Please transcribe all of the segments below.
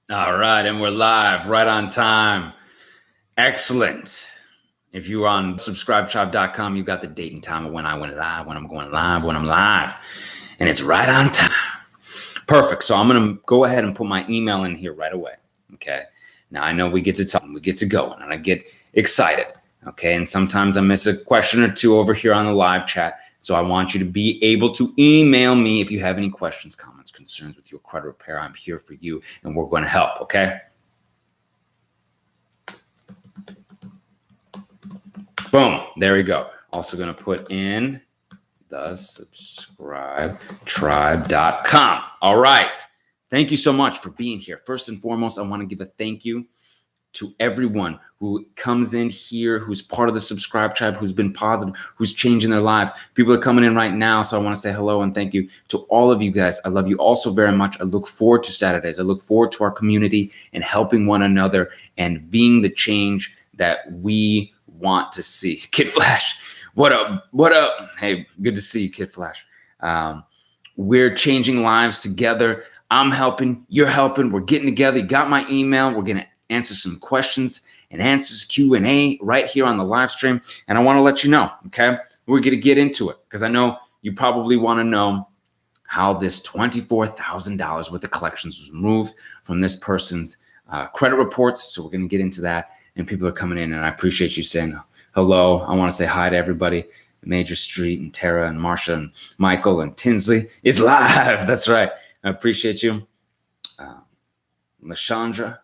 All right, and we're live, right on time. Excellent. If you're on subscribetribe.com, you got the date and time of when I went live, when I'm going live, when I'm live. And it's right on time. Perfect. So I'm going to go ahead and put my email in here right away. Okay. Now I know we get to talk, we get to go, and I get excited. Okay. And sometimes I miss a question or two over here on the live chat. So I want you to be able to email me if you have any questions, comments, concerns with your credit repair. I'm here for you, and we're going to help. Okay. Boom. There we go. Also going to put in the subscribetribe.com. All right. Thank you so much for being here. First and foremost, I want to give a thank you to everyone who comes in here, who's part of the Subscribe Tribe, who's been positive, who's changing their lives. People are coming in right now, so I want to say hello and thank you to all of you guys. I love you all so very much. I look forward to Saturdays. I look forward to our community and helping one another and being the change that we want to see. Kid Flash, what up? What up? Hey, good to see you, Kid Flash. We're changing lives together. I'm helping, you're helping, we're getting together. You got my email. We're going to answer some questions and answers, Q&A right here on the live stream. And I want to let you know, okay, we're going to get into it because I know you probably want to know how this $24,000 worth of collections was removed from this person's credit reports. So we're going to get into that. And people are coming in, and I appreciate you saying hello. I want to say hi to everybody. Major Street and Tara and Marsha and Michael and Tinsley is live. That's right. I appreciate you. Lashandra,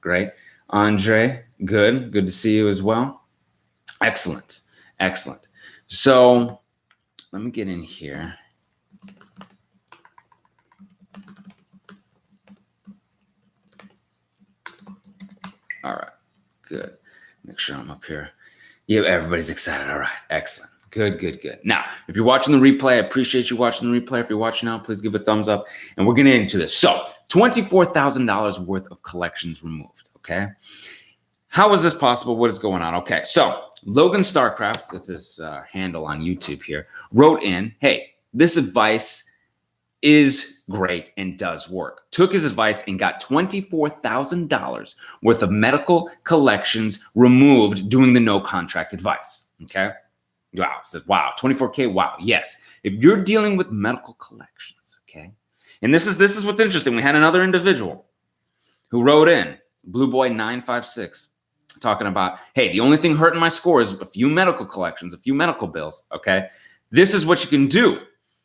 great. Andre, good to see you as well. Excellent. So let me get in here. All right, good. Make sure I'm up here. Yeah, everybody's excited. All right, excellent. Good. Now, if you're watching the replay, I appreciate you watching the replay. If you're watching now, please give a thumbs up. And we're getting into this. So, $24,000 worth of collections removed, okay? How is this possible? What is going on? Okay, so Logan Starcraft, that's his handle on YouTube here, wrote in, hey, this advice is great and does work. Took his advice and got $24,000 worth of medical collections removed doing the no contract advice, okay? Wow, it says, wow, 24K, wow, yes. If you're dealing with medical collections, okay? And this is what's interesting. We had another individual who wrote in, Blue Boy 956, talking about, hey, the only thing hurting my score is a few medical collections, a few medical bills, okay? This is what you can do.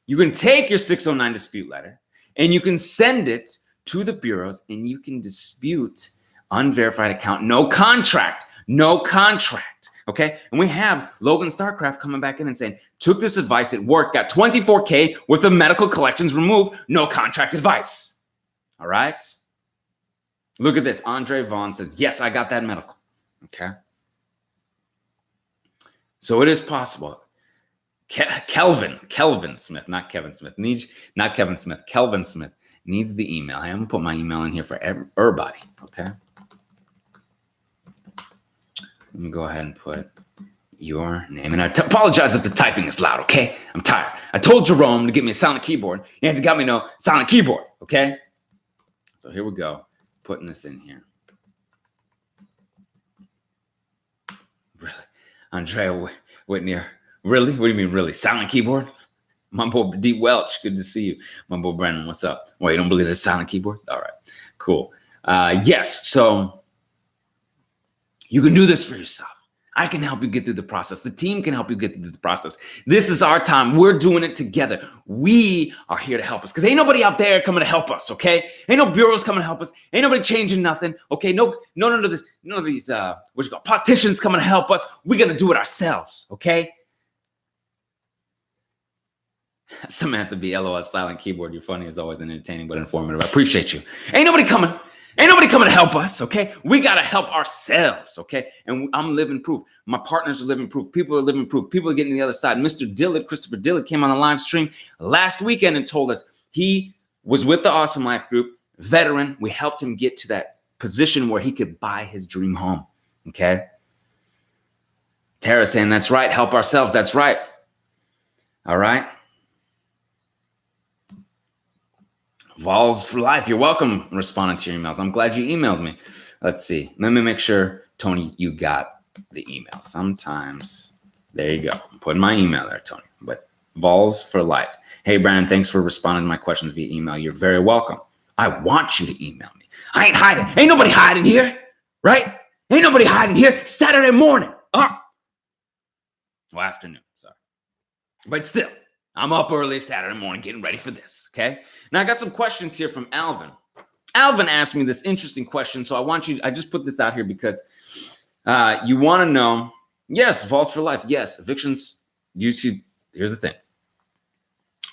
You can take your 609 dispute letter and you can send it to the bureaus and you can dispute unverified account, no contract, okay? And we have Logan Starcraft coming back in and saying, took this advice, it worked, got 24K worth of medical collections removed, no contract advice, all right? Look at this, Andre Vaughn says, yes, I got that medical, okay? So it is possible. Kelvin Smith, not Kevin Smith, Kelvin Smith needs the email. I'm gonna put my email in here for everybody, okay? Let me go ahead and put your name. And I apologize if the typing is loud, okay? I'm tired. I told Jerome to get me a silent keyboard. He hasn't got me no silent keyboard, okay? So here we go, putting this in here. Really? Andrea Whitney, really? What do you mean, really? Silent keyboard? My boy D. Welch, good to see you. My boy Brandon, what's up? Well, you don't believe it's silent keyboard? All right, cool. Yes, so you can do this for yourself. I can help you get through the process. The team can help you get through the process. This is our time. We're doing it together. We are here to help us because ain't nobody out there coming to help us, okay? Ain't no bureaus coming to help us. Ain't nobody changing nothing, okay? None of these politicians coming to help us. We're going to do it ourselves, okay? Samantha B. LOL, silent keyboard. You're funny as always and entertaining but informative. I appreciate you. Ain't nobody coming to help us, okay? We got to help ourselves, okay? And I'm living proof. My partners are living proof. People are living proof. People are getting the other side. Mr. Dillard, Christopher Dillard, came on the live stream last weekend and told us he was with the Awesome Life Group, veteran. We helped him get to that position where he could buy his dream home, okay? Tara saying, that's right. Help ourselves. That's right. All right. Vols for life. You're welcome. Responding to your emails. I'm glad you emailed me. Let's see. Let me make sure, Tony, you got the email. Sometimes, there you go. I'm putting my email there, Tony. But Vols for life. Hey, Brandon, thanks for responding to my questions via email. You're very welcome. I want you to email me. I ain't hiding. Ain't nobody hiding here, right? Ain't nobody hiding here. Saturday morning. Well, afternoon. Sorry. But still, I'm up early Saturday morning getting ready for this, okay? Now, I got some questions here from Alvin. Alvin asked me this interesting question, so I just put this out here because you want to know, yes, Vols for life, yes, evictions, here's the thing.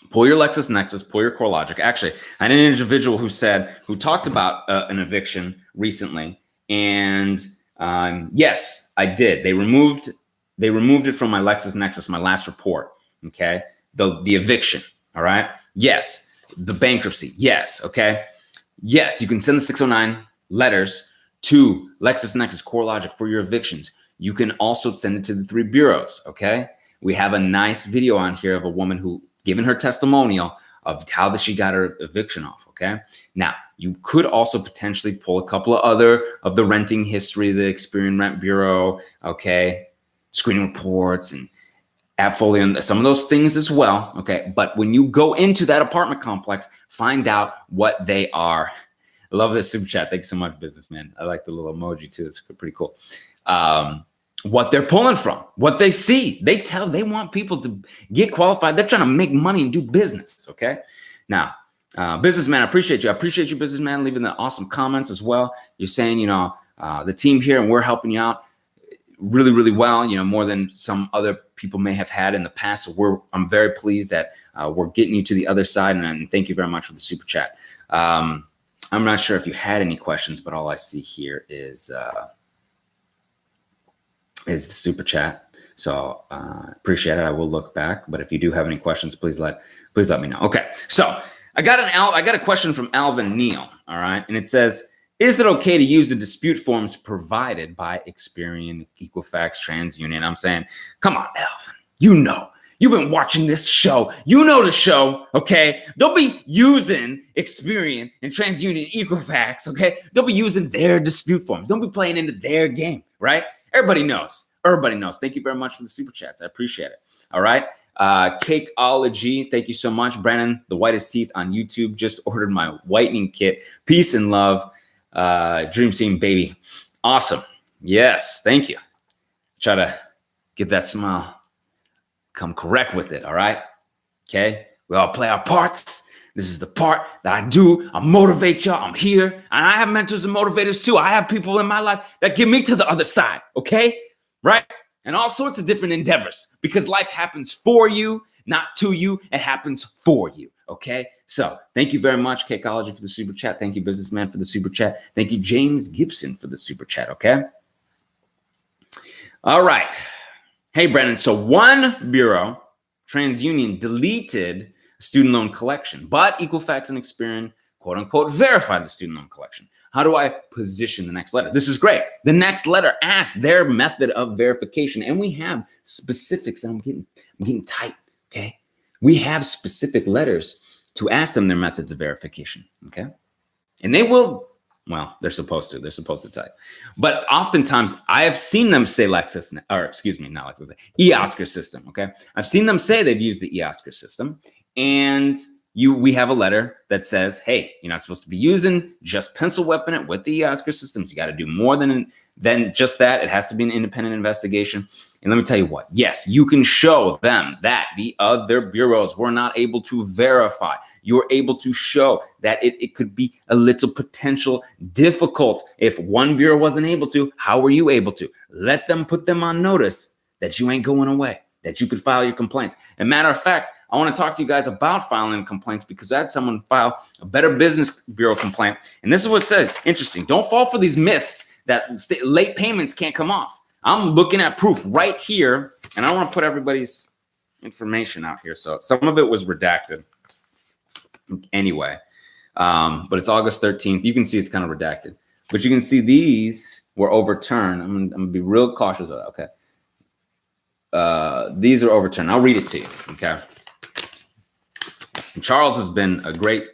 Pull your LexisNexis, pull your CoreLogic. Actually, I had an individual who talked about an eviction recently, and yes, I did. They removed it from my LexisNexis, my last report, okay? The eviction, all right? Yes. The bankruptcy, yes, okay? Yes, you can send the 609 letters to LexisNexis CoreLogic for your evictions. You can also send it to the 3 bureaus, okay? We have a nice video on here of a woman who given her testimonial of how she got her eviction off, okay? Now, you could also potentially pull a couple of other of the renting history, the Experian Rent Bureau, okay? Screening reports and AppFolio and some of those things as well, okay? But when you go into that apartment complex, find out what they are. I love this super chat. Thanks so much, businessman. I like the little emoji too. It's pretty cool. What they're pulling from, what they see. They want people to get qualified. They're trying to make money and do business, okay? Now, businessman, I appreciate you. I appreciate you, businessman, leaving the awesome comments as well. You're saying, the team here and we're helping you out really, really well, more than some other people may have had in the past. So I'm very pleased that we're getting you to the other side, and thank you very much for the super chat. I'm not sure if you had any questions, but all I see here is the super chat. So appreciate it. I will look back, but if you do have any questions, please let me know. Okay, so I got a question from Alvin Neal. All right, and it says, is it okay to use the dispute forms provided by Experian, Equifax, TransUnion? I'm saying, come on, Alvin. You've been watching this show. You know the show, okay? Don't be using Experian and TransUnion, Equifax, okay? Don't be using their dispute forms. Don't be playing into their game, right? Everybody knows. Everybody knows. Thank you very much for the super chats. I appreciate it. All right. Cakeology, thank you so much. Brandon, the whitest teeth on YouTube, just ordered my whitening kit. Peace and love. Dream Team, baby. Awesome. Yes, thank you. Try to get that smile. Come correct with it, all right? Okay? We all play our parts. This is the part that I do. I motivate y'all. I'm here. And I have mentors and motivators too. I have people in my life that get me to the other side, okay? Right? And all sorts of different endeavors, because life happens for you, not to you. It happens for you. Okay, so thank you very much, Cakeology, for the super chat. Thank you, Businessman, for the super chat. Thank you, James Gibson, for the super chat. Okay. All right. Hey, Brandon. So one bureau, TransUnion, deleted student loan collection, but Equifax and Experian, quote unquote, verified the student loan collection. How do I position the next letter? This is great. The next letter asks their method of verification, and we have specifics. And I'm getting tight. Okay. We have specific letters to ask them their methods of verification, okay? And they will, well, they're supposed to type. But oftentimes, I have seen them say eOscar system, okay? I've seen them say they've used the eOscar system, and we have a letter that says, hey, you're not supposed to be using just pencil weapon it with the eOscar systems. You got to do more than just that. It has to be an independent investigation. And let me tell you what, yes, you can show them that the other bureaus were not able to verify. You're able to show that it could be a little potential difficult. If one bureau wasn't able to, how were you able to? Let them put them on notice that you ain't going away, that you could file your complaints. And matter of fact, I want to talk to you guys about filing complaints, because I had someone file a Better Business Bureau complaint. And this is what it says. Interesting. Don't fall for these myths that late payments can't come off. I'm looking at proof right here, and I want to put everybody's information out here. So some of it was redacted anyway, but it's August 13th. You can see it's kind of redacted, but you can see these were overturned. I'm gonna be real cautious of that. Okay. These are overturned. I'll read it to you. Okay. And Charles has been a great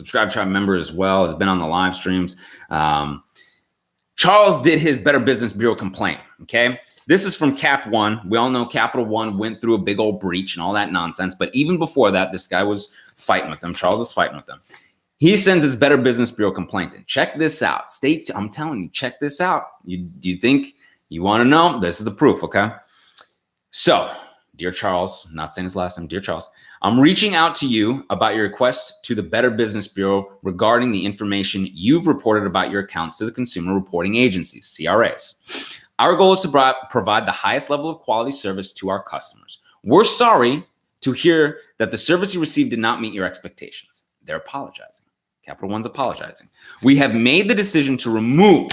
Subscribe Tribe member as well. Has been on the live streams. Charles did his Better Business Bureau complaint, okay? This is from Cap One. We all know Capital One went through a big old breach and all that nonsense. But even before that, this guy was fighting with them. Charles was fighting with them. He sends his Better Business Bureau complaints in. Check this out. I'm telling you, check this out. You think you want to know? This is the proof, okay? So, dear Charles, I'm not saying his last name, dear Charles, I'm reaching out to you about your request to the Better Business Bureau regarding the information you've reported about your accounts to the consumer reporting agencies, CRAs. Our goal is to provide the highest level of quality service to our customers. We're sorry to hear that the service you received did not meet your expectations. They're apologizing. Capital One's apologizing. We have made the decision to remove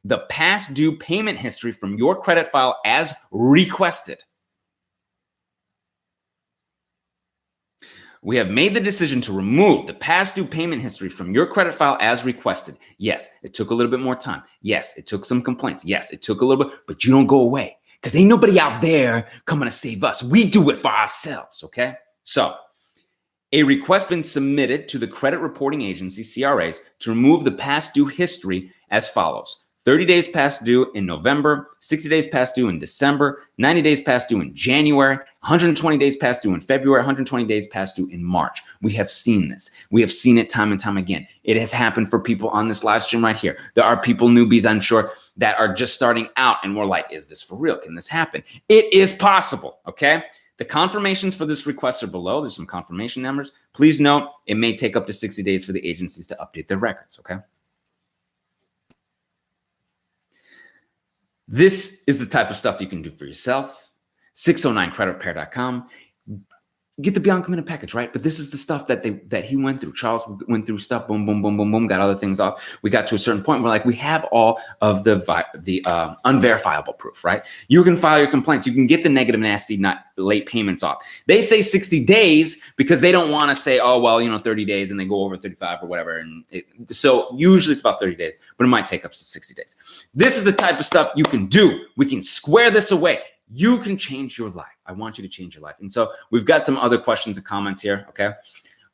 the past due payment history from your credit file as requested. We have made the decision to remove the past due payment history from your credit file as requested. Yes, it took a little bit more time. Yes, it took some complaints. Yes, it took a little bit, but you don't go away because ain't nobody out there coming to save us. We do it for ourselves, okay? So, a request has been submitted to the credit reporting agency, CRAs, to remove the past due history as follows. 30 days past due in November, 60 days past due in December, 90 days past due in January, 120 days past due in February, 120 days past due in March. We have seen this. We have seen it time and time again. It has happened for people on this live stream right here. There are people, newbies, I'm sure, that are just starting out and we're like, is this for real? Can this happen? It is possible, okay? The confirmations for this request are below. There's some confirmation numbers. Please note, it may take up to 60 days for the agencies to update their records, okay? This is the type of stuff you can do for yourself. 609creditrepair.com. Get the Beyond Committed package, right? But this is the stuff that he went through. Charles went through stuff, boom, boom, boom, boom, boom, got other things off. We got to a certain point where like we have all of the unverifiable proof, right? You can file your complaints. You can get the negative, nasty, not late payments off. They say 60 days because they don't want to say, oh, well, 30 days and they go over 35 or whatever. And so usually it's about 30 days, but it might take up to 60 days. This is the type of stuff you can do. We can square this away. You can change your life. I want you to change your life. And so we've got some other questions and comments here, okay?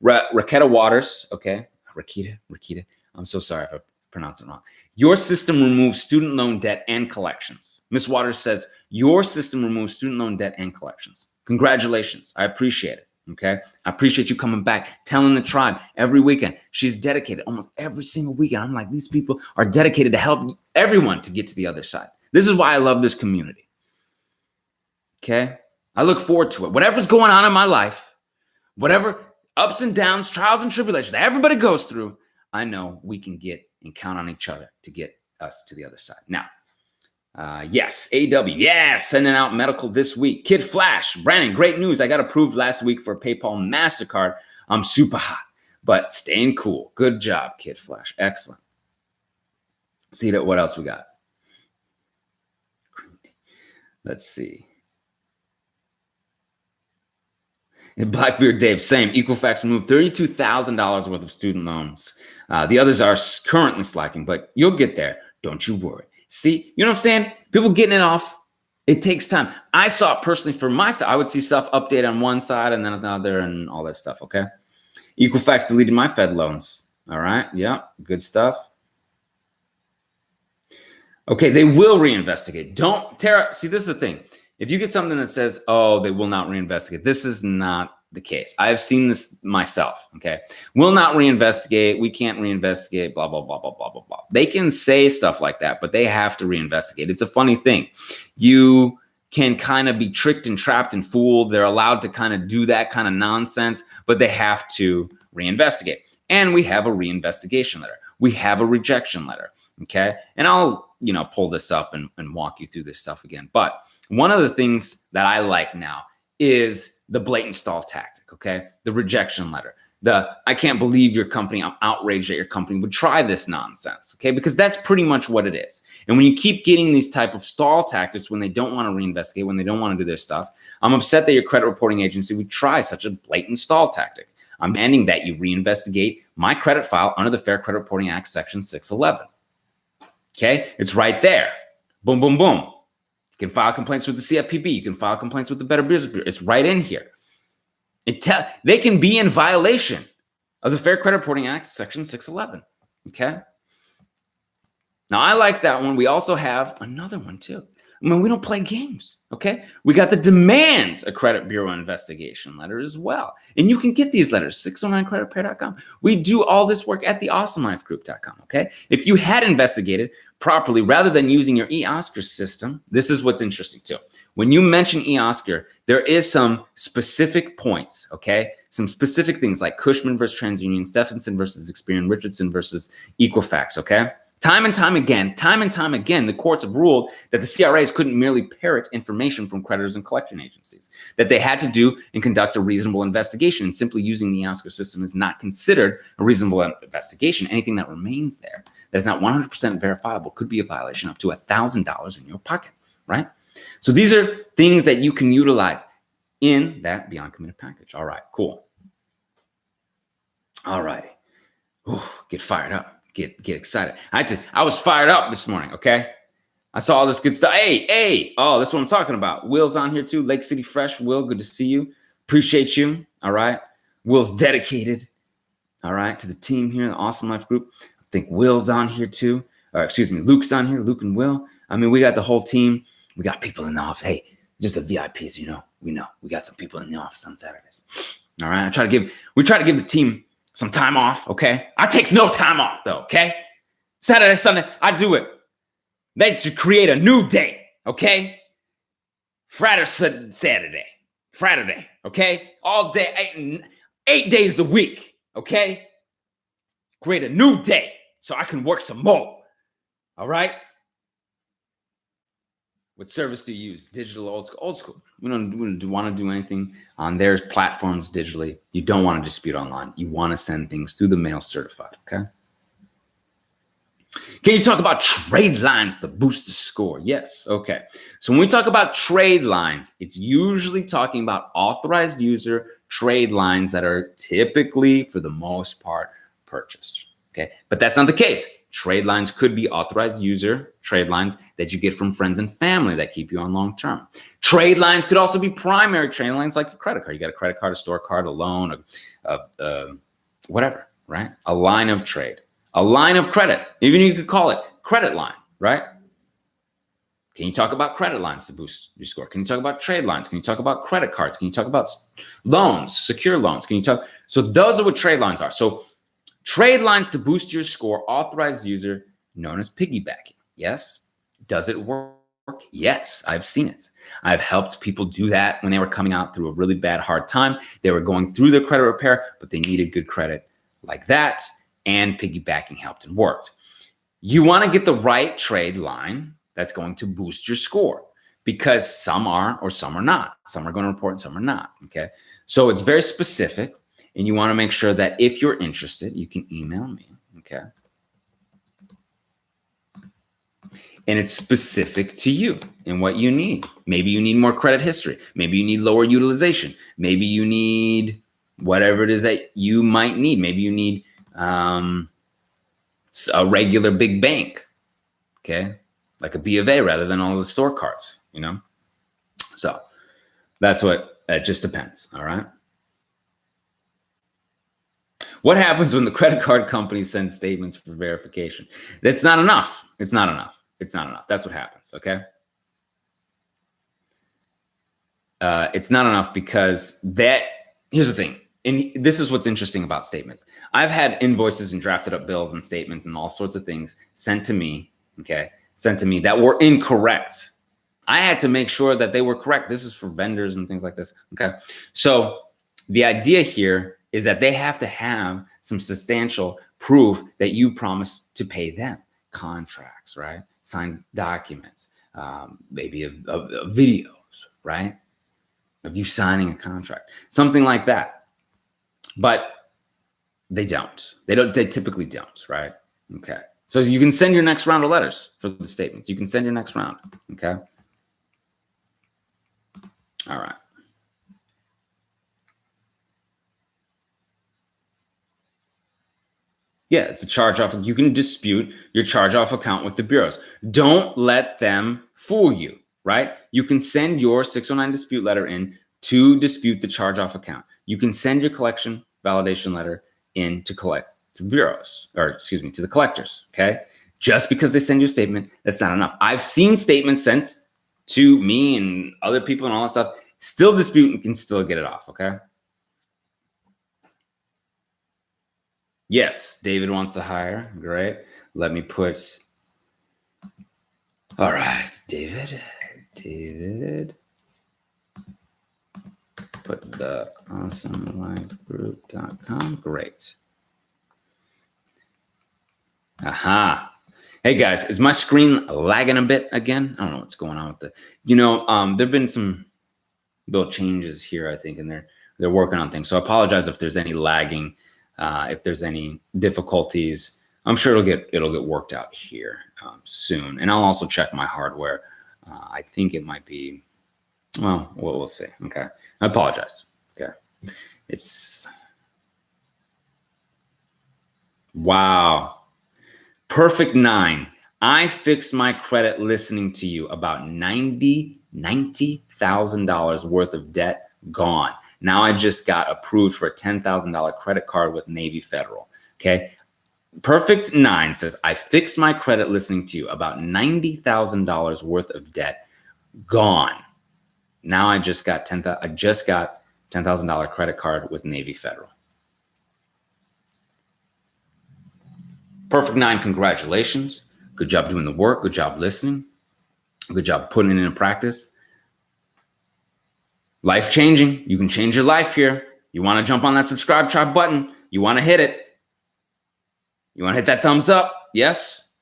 Raketa Waters, okay? Raketa. I'm so sorry if I pronounced it wrong. Your system removes student loan debt and collections. Miss Waters says, your system removes student loan debt and collections. Congratulations. I appreciate it, okay? I appreciate you coming back, telling the tribe every weekend. She's dedicated almost every single weekend. I'm like, these people are dedicated to help everyone to get to the other side. This is why I love this community. Okay, I look forward to it. Whatever's going on in my life, whatever ups and downs, trials and tribulations that everybody goes through, I know we can get and count on each other to get us to the other side. Now, yes, AW, yes, sending out medical this week. Kid Flash, Brandon, great news. I got approved last week for PayPal MasterCard. I'm super hot, but staying cool. Good job, Kid Flash. Excellent. See what else we got. Let's see. And Blackbeard Dave, same. Equifax removed $32,000 worth of student loans. The others are currently slacking, but you'll get there. Don't you worry. See, you know what I'm saying? People getting it off. It takes time. I saw it personally for myself. I would see stuff update on one side and then another and all that stuff, okay? Equifax deleted my Fed loans. All right. Yeah, good stuff. Okay, they will reinvestigate. Don't, Tara, see, this is the thing. If you get something that says, oh, they will not reinvestigate, this is not the case. I've seen this myself, okay? Will not reinvestigate, we can't reinvestigate, blah, blah, blah, blah, blah, blah, blah. They can say stuff like that, but they have to reinvestigate. It's a funny thing. You can kind of be tricked and trapped and fooled. They're allowed to kind of do that kind of nonsense, but they have to reinvestigate. And we have a reinvestigation letter. We have a rejection letter, okay? And I'll, pull this up and walk you through this stuff again. But one of the things that I like now is the blatant stall tactic, okay? The rejection letter. I can't believe your company, I'm outraged that your company would try this nonsense, okay? Because that's pretty much what it is. And when you keep getting these type of stall tactics when they don't want to reinvestigate, when they don't want to do their stuff, I'm upset that your credit reporting agency would try such a blatant stall tactic. I'm demanding that you reinvestigate my credit file under the Fair Credit Reporting Act, Section 611. Okay, it's right there. Boom, boom, boom. You can file complaints with the CFPB. You can file complaints with the Better Business Bureau. It's right in here. They can be in violation of the Fair Credit Reporting Act, Section 611. Okay. Now, I like that one. We also have another one too. I mean, we don't play games, okay? We got the demand a credit bureau investigation letter as well. And you can get these letters, 609creditrepair.com. We do all this work at the awesomelifegroup.com, okay? If you had investigated properly, rather than using your eOscar system, this is what's interesting too. When you mention eOscar, there is some specific points, okay? Some specific things like Cushman versus TransUnion, Stephenson versus Experian, Richardson versus Equifax, okay? Time and time again, the courts have ruled that the CRAs couldn't merely parrot information from creditors and collection agencies, that they had to do and conduct a reasonable investigation, and simply using the Oscar system is not considered a reasonable investigation. Anything that remains there that is not 100% verifiable could be a violation up to $1,000 in your pocket, right? So these are things that you can utilize in that Beyond Committed package. All right, cool. All righty. Get fired up. Get excited. I was fired up this morning, okay? I saw all this good stuff. Hey, oh, that's what I'm talking about. Will's on here too. Lake City Fresh. Will, good to see you. Appreciate you, all right? Will's dedicated, all right, to the team here, the Awesome Life Group. I think Will's on here too. Or excuse me, Luke's on here, Luke and Will. I mean, we got the whole team. We got people in the office. Hey, just the VIPs, we know. We got some people in the office on Saturdays. All right, we try to give the team some time off, okay? I takes no time off though, okay? Saturday, Sunday, I do it. They should create a new day, okay? Friday, Saturday, okay? All day, 8 days a week, okay? Create a new day so I can work some more, all right? What service do you use? Digital, old school? Old school. We don't want to do anything on their platforms digitally. You don't want to dispute online. You want to send things through the mail certified, okay? Can you talk about trade lines to boost the score? Yes, okay. So when we talk about trade lines, it's usually talking about authorized user trade lines that are typically, for the most part, purchased, okay? But that's not the case. Trade lines could be authorized user trade lines that you get from friends and family that keep you on long term. Trade lines could also be primary trade lines like a credit card. You got a credit card, a store card, a loan, whatever, right? A line of trade, a line of credit. Even you could call it credit line, right? Can you talk about credit lines to boost your score? Can you talk about trade lines? Can you talk about credit cards? Can you talk about loans, secure loans? So those are what trade lines are. So trade lines to boost your score, authorized user, known as piggybacking. Yes. Does it work? Yes, I've seen it. I've helped people do that when they were coming out through a really bad, hard time. They were going through their credit repair, but they needed good credit like that, and piggybacking helped and worked. You want to get the right trade line that's going to boost your score, because some are or some are not. Some are going to report and some are not, okay? So it's very specific. And you want to make sure that if you're interested, you can email me, okay? And it's specific to you and what you need. Maybe you need more credit history. Maybe you need lower utilization. Maybe you need whatever it is that you might need. Maybe you need a regular big bank, okay? Like a B of A rather than all the store cards, So that's what, it just depends, all right? What happens when the credit card company sends statements for verification? That's not enough. It's not enough. That's what happens, okay? It's not enough because here's the thing. And this is what's interesting about statements. I've had invoices and drafted up bills and statements and all sorts of things sent to me that were incorrect. I had to make sure that they were correct. This is for vendors and things like this, okay? So the idea here is that they have to have some substantial proof that you promised to pay them. Contracts, right? Signed documents, maybe a videos, right? Of you signing a contract, something like that. But they don't. They typically don't, right? Okay. So you can send your next round of letters for the statements. You can send your next round, okay? All right. Yeah, it's a charge-off. You can dispute your charge-off account with the bureaus. Don't let them fool you, right? You can send your 609 dispute letter in to dispute the charge-off account. You can send your collection validation letter in to collect to the bureaus, or excuse me, to the collectors, okay? Just because they send you a statement, that's not enough. I've seen statements sent to me and other people and all that stuff, still dispute and can still get it off, okay? Yes, David wants to hire. Great. Let me put, all right, David, put the awesomelifegroup.com. Great. Aha. Hey guys, is my screen lagging a bit again? I don't know what's going on with it. There've been some little changes here, I think, and they're working on things. So I apologize if there's any lagging, if there's any difficulties. I'm sure it'll get worked out here soon. And I'll also check my hardware. I think it might be, well, we'll see. Okay. I apologize. Okay. It's, wow. Perfect 9. I fixed my credit listening to you. About $90,000 worth of debt gone. Now I just got approved for a $10,000 credit card with Navy Federal. Okay. Perfect 9 says, I fixed my credit listening to you. About $90,000 worth of debt gone. Now I just got $10,000 credit card with Navy Federal. Perfect 9, congratulations. Good job doing the work. Good job listening. Good job putting it into practice. Life changing. You can change your life here. You want to jump on that subscribe tribe button. You want to hit it. You want to hit that thumbs up? Yes?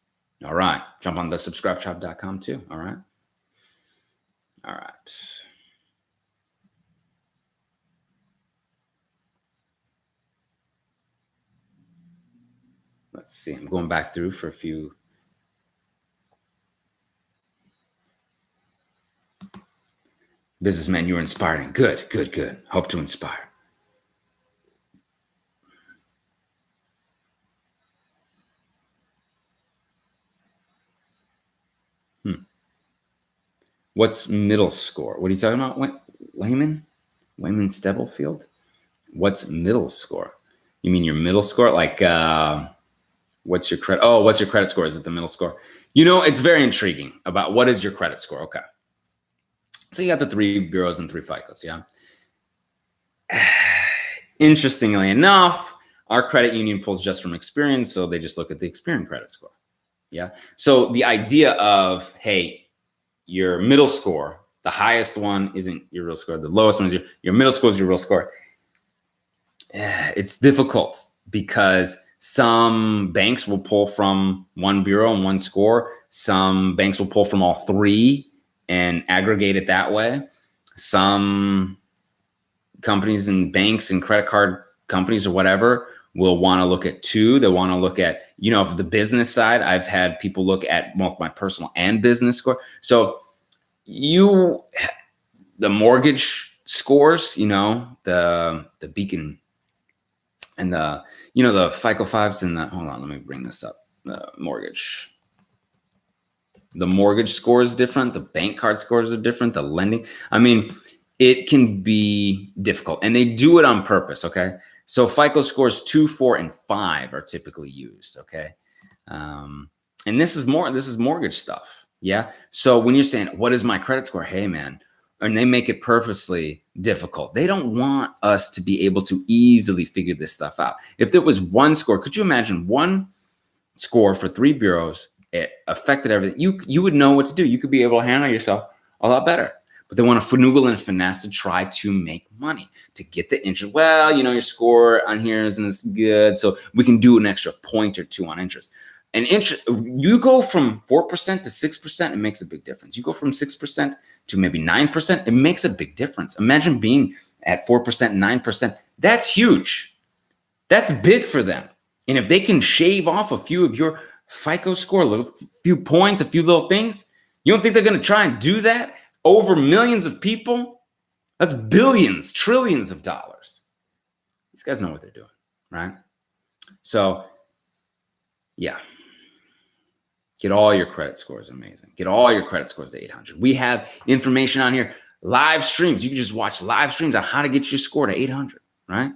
All right. Jump on the subscribetribe.com too. All right. All right. Let's see. I'm going back through for a few. Businessman, you're inspiring. Good, good, good. Hope to inspire. What's middle score? What are you talking about? Wayman Stubblefield? What's middle score? You mean your middle score? Like, what's your credit? Oh, what's your credit score? Is it the middle score? It's very intriguing about what is your credit score. Okay. So you got the 3 bureaus and 3 FICOs, yeah? Interestingly enough, our credit union pulls just from Experian, so they just look at the Experian credit score, yeah? So the idea of, hey, your middle score, the highest one isn't your real score, the lowest one is your middle score is your real score. It's difficult because some banks will pull from one bureau and one score. Some banks will pull from all 3 and aggregate it that way. Some companies and banks and credit card companies or whatever will want to look at 2. They want to look at, for the business side, I've had people look at both my personal and business score. So the mortgage scores, the Beacon and the FICO 5s and hold on, let me bring this up. The mortgage score is different. The bank card scores are different. The lending. I mean, it can be difficult and they do it on purpose. Okay. So FICO scores 2, 4, and 5 are typically used. Okay. And this is mortgage stuff. Yeah. So when you're saying, what is my credit score? Hey, man, and they make it purposely difficult. They don't want us to be able to easily figure this stuff out. If there was one score, could you imagine one score for 3 bureaus? It affected everything. You would know what to do. You could be able to handle yourself a lot better. But they want to finagle and finesse to try to make money, to get the interest. Well, your score on here isn't as good, so we can do an extra point or 2 on interest. And you go from 4% to 6%, it makes a big difference. You go from 6% to maybe 9%, it makes a big difference. Imagine being at 4% and 9%. That's huge. That's big for them. And if they can shave off a few of your FICO score, a few points, a few little things, you don't think they're going to try and do that over millions of people? That's billions, trillions of dollars. These guys know what they're doing, right? So, yeah. Get all your credit scores. Amazing. Get all your credit scores to 800. We have information on here. Live streams. You can just watch live streams on how to get your score to 800, right?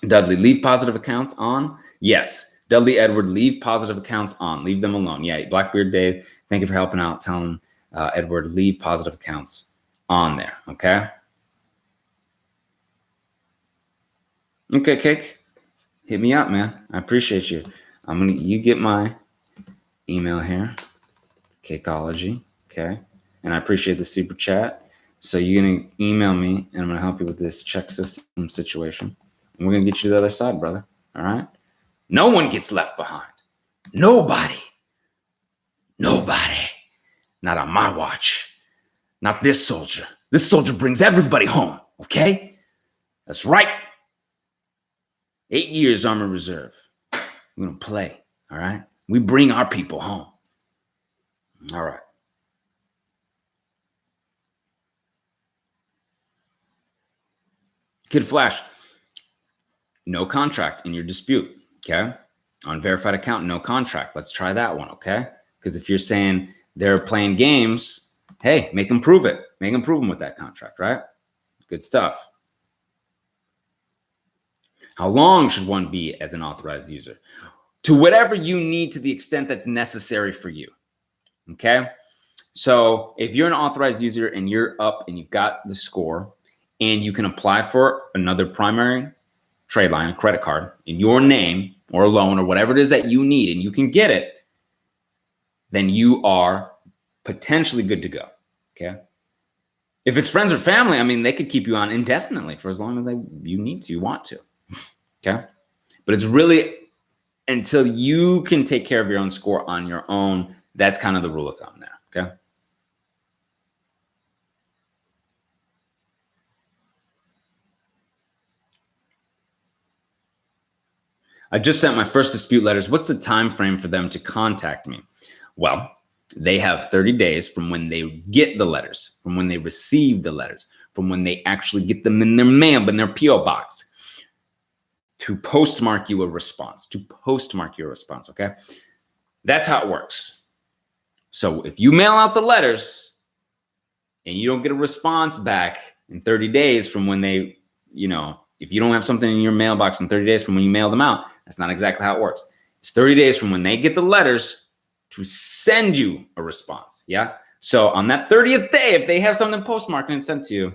Dudley, leave positive accounts on. Yes. Dudley Edward, leave positive accounts on. Leave them alone. Yeah. Blackbeard Dave, thank you for helping out. Tell him, Edward, leave positive accounts on there. Okay. Okay, Cake. Hit me up, man. I appreciate you. You get my email here. Cakeology. Okay. And I appreciate the super chat. So you're going to email me and I'm going to help you with this check system situation. And we're going to get you to the other side, brother. All right. No one gets left behind. Nobody. Nobody. Not on my watch. Not this soldier. This soldier brings everybody home. Okay. That's right. 8 years Army Reserve. We're going to play. All right. We bring our people home. All right. Kid Flash, no contract in your dispute, okay? Unverified account, no contract. Let's try that one, okay? Because if you're saying they're playing games, hey, make them prove it. Make them prove them with that contract, right? Good stuff. How long should one be as an authorized user? To whatever you need to the extent that's necessary for you, okay? So if you're an authorized user and you're up and you've got the score, and you can apply for another primary trade line, a credit card in your name or a loan or whatever it is that you need, and you can get it, then you are potentially good to go, okay? If it's friends or family, I mean, they could keep you on indefinitely for as long as you need to, you want to, okay? But it's really until you can take care of your own score on your own, that's kind of the rule of thumb there, okay? I just sent my first dispute letters. What's the time frame for them to contact me? Well, they have 30 days from when they get the letters, from when they receive the letters, from when they actually get them in their mail, in their P.O. box, to postmark you a response, okay? That's how it works. So if you mail out the letters and you don't get a response back in 30 days from when they, if you don't have something in your mailbox in 30 days from when you mail them out, that's not exactly how it works. It's 30 days from when they get the letters to send you a response, yeah? So on that 30th day, if they have something postmarked and sent to you,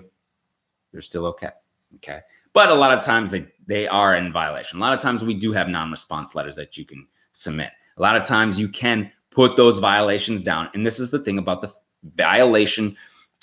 they're still okay, okay? But a lot of times they are in violation. A lot of times we do have non-response letters that you can submit. A lot of times you can put those violations down. And this is the thing about the violation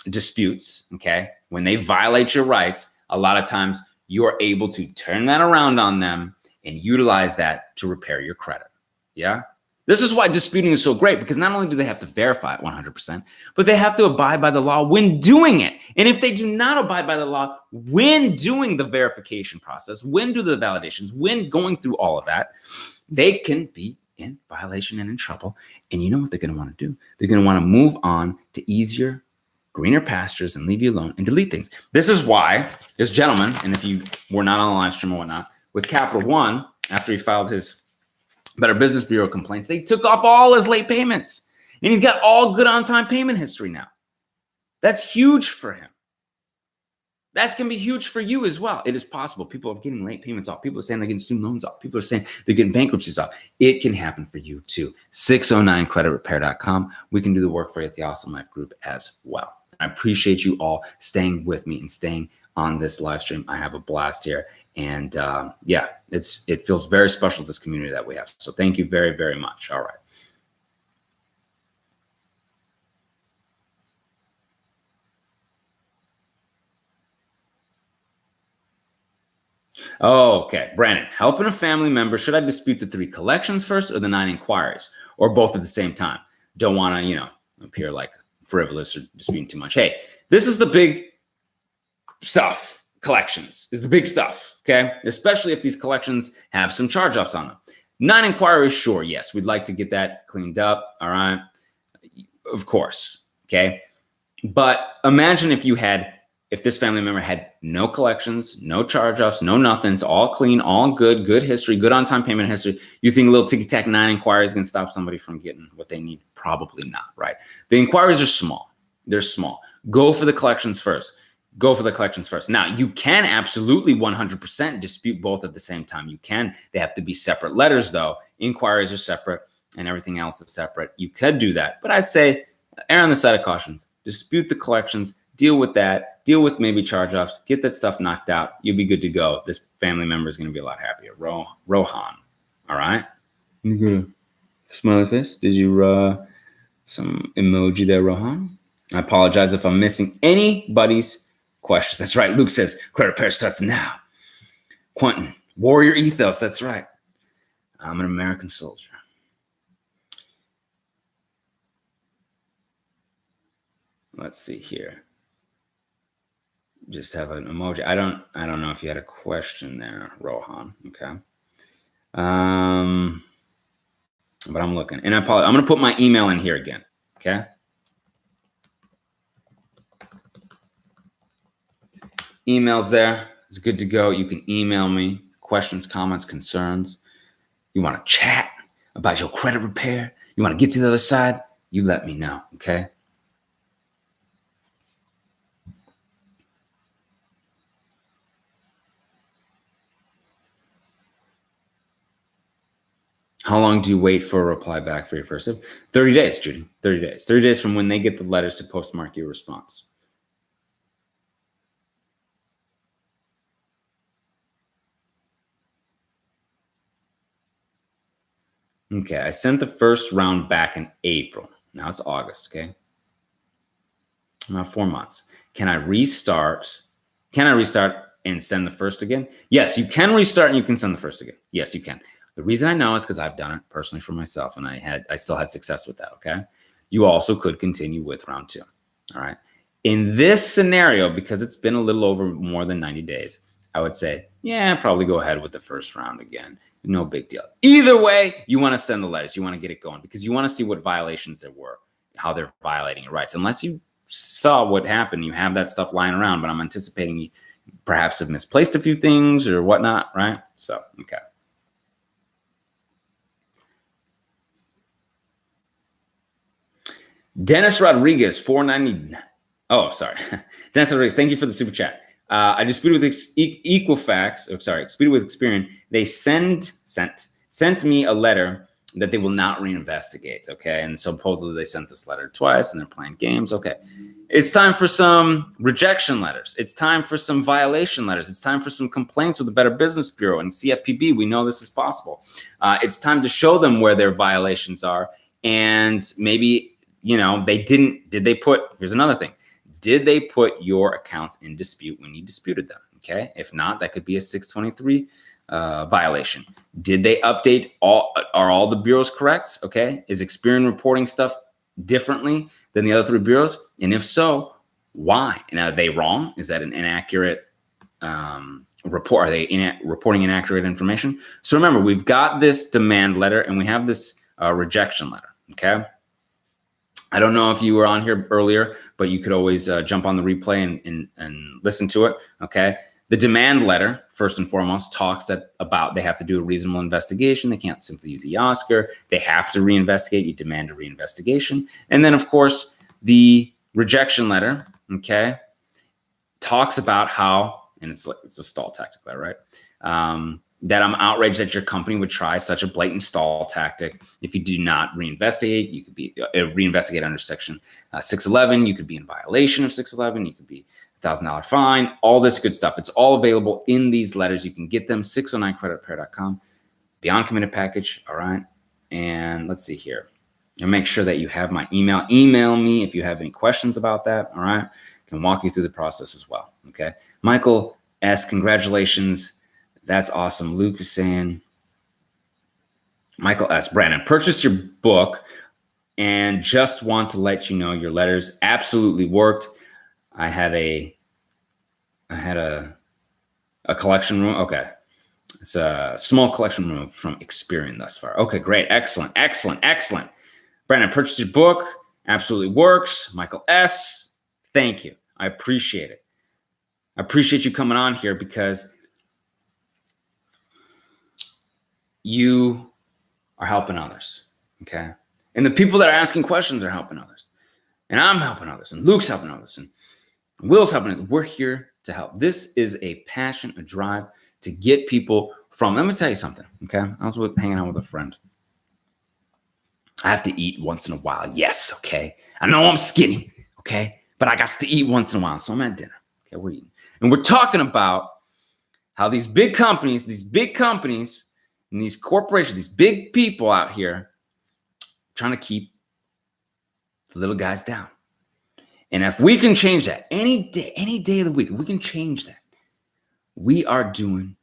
disputes, okay? When they violate your rights, a lot of times you're able to turn that around on them and utilize that to repair your credit. Yeah. This is why disputing is so great, because not only do they have to verify it 100%, but they have to abide by the law when doing it. And if they do not abide by the law when doing the verification process, when do the validations, when going through all of that, they can be in violation and in trouble. And you know what they're going to want to do? They're going to want to move on to easier, greener pastures and leave you alone and delete things. This is why this gentleman, and if you were not on the live stream or whatnot, with Capital One, after he filed his Better Business Bureau complaints, they took off all his late payments. And he's got all good on-time payment history now. That's huge for him. That's going to be huge for you as well. It is possible. People are getting late payments off. People are saying they're getting student loans off. People are saying they're getting bankruptcies off. It can happen for you too. 609creditrepair.com. We can do the work for you at the Awesome Life group as well. I appreciate you all staying with me and staying on this live stream. I have a blast here. And yeah, it feels very special, this community that we have. So thank you very, very much. All right. Oh, okay. Brandon, helping a family member. Should I dispute the 3 collections first or the 9 inquiries, or both at the same time? Don't want to, appear like frivolous or disputing too much. Hey, this is the big stuff. Collections is the big stuff, okay? Especially if these collections have some charge-offs on them. 9 inquiries, sure, yes. We'd like to get that cleaned up, all right? Of course, okay? But imagine if this family member had no collections, no charge-offs, no nothing. It's all clean, all good, good history, good on-time payment history. You think a little ticky-tack 9 inquiries can stop somebody from getting what they need? Probably not, right? The inquiries are small. They're small. Go for the collections first. Go for the collections first. Now, you can absolutely 100% dispute both at the same time. You can. They have to be separate letters, though. Inquiries are separate and everything else is separate. You could do that. But I'd say err on the side of cautions. Dispute the collections. Deal with that. Deal with maybe charge-offs. Get that stuff knocked out. You'll be good to go. This family member is going to be a lot happier. Rohan. All right? Smiley face. Did you some emoji there, Rohan? I apologize if I'm missing anybody's questions. That's right. Luke says credit repair starts now. Quentin, warrior ethos. That's right. I'm an American soldier. Let's see here. Just have an emoji. I don't know if you had a question there, Rohan. Okay. But I'm looking, and I apologize. I'm going to put my email in here again. Okay. Email's there. It's good to go. You can email me questions, comments, concerns. You want to chat about your credit repair? You want to get to the other side? You let me know. Okay. How long do you wait for a reply back for your first? 30 days, Judy. 30 days. 30 days from when they get the letters to postmark your response. Okay, I sent the first round back in April. Now it's August, okay? About 4 months. Can I restart? Can I restart and send the first again? Yes, you can restart and you can send the first again. Yes, you can. The reason I know is because I've done it personally for myself, and I still had success with that, okay? You also could continue with round 2, all right? In this scenario, because it's been a little over more than 90 days, I would say, yeah, probably go ahead with the first round again. No big deal. Either way, you want to send the letters. You want to get it going because you want to see what violations there were, how they're violating your rights. Unless you saw what happened, you have that stuff lying around, but I'm anticipating you perhaps have misplaced a few things or whatnot, right? So, okay. Dennis Rodriguez, 490. Oh, sorry. Dennis Rodriguez, thank you for the super chat. I disputed with Equifax, disputed with Experian. They sent me a letter that they will not reinvestigate, okay? And supposedly they sent this letter twice and they're playing games, okay. It's time for some rejection letters. It's time for some violation letters. It's time for some complaints with the Better Business Bureau and CFPB. We know this is possible. It's time to show them where their violations are, and maybe, here's another thing. Did they put your accounts in dispute when you disputed them? Okay. If not, that could be a 623 violation. Did they update are all the bureaus correct? Okay. Is Experian reporting stuff differently than the other 3 bureaus? And if so, why? And are they wrong? Is that an inaccurate report? Are they reporting inaccurate information? So remember, we've got this demand letter and we have this rejection letter. Okay. I don't know if you were on here earlier, but you could always jump on the replay and listen to it, okay? The demand letter, first and foremost, talks about they have to do a reasonable investigation. They can't simply use Oscar. They have to reinvestigate. You demand a reinvestigation. And then, of course, the rejection letter, okay, talks about how, and it's a stall tactic letter, right? That I'm outraged that your company would try such a blatant stall tactic. If you do not reinvestigate, you could be reinvestigate under section 611. You could be in violation of 611. You could be $1,000 fine, all this good stuff. It's all available in these letters. You can get them, 609creditrepair.com, Beyond Committed package, all right? And let's see here. And make sure that you have my email. Email me if you have any questions about that, all right? I can walk you through the process as well, okay? Michael S., congratulations. That's awesome. Luke is saying, Michael S. Brandon, purchase your book and just want to let you know your letters absolutely worked. I had a collection room. Okay. It's a small collection room from Experian thus far. Okay, great. Excellent. Brandon, purchase your book. Absolutely works. Michael S., thank you. I appreciate it. I appreciate you coming on here because you are helping others, okay? And the people that are asking questions are helping others. and I'm helping others, and Luke's helping others, and Will's helping others. We're here to help. This is a passion, a drive to get people from. Let me tell you something, okay? I was hanging out with a friend. I have to eat once in a while. Yes, okay? I know I'm skinny, okay? But I got to eat once in a while, so I'm at dinner. Okay, we're eating. And we're talking about how these big companies and these corporations, these big people out here trying to keep the little guys down. And if we can change that any day of the week, if we can change that, we are doing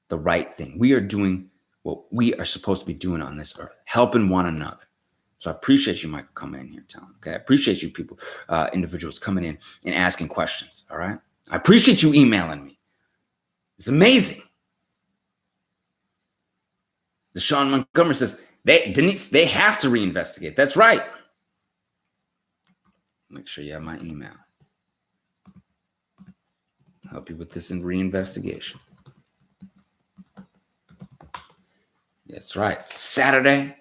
the right thing. We are doing what we are supposed to be doing on this earth, helping one another. So I appreciate you, Michael, coming in here, telling. Okay, I appreciate you, people, individuals coming in and asking questions. All right, I appreciate you emailing me. It's amazing. Deshaun Montgomery says they have to reinvestigate. That's right. Make sure you have my email. Help you with this in reinvestigation. That's right. Saturday.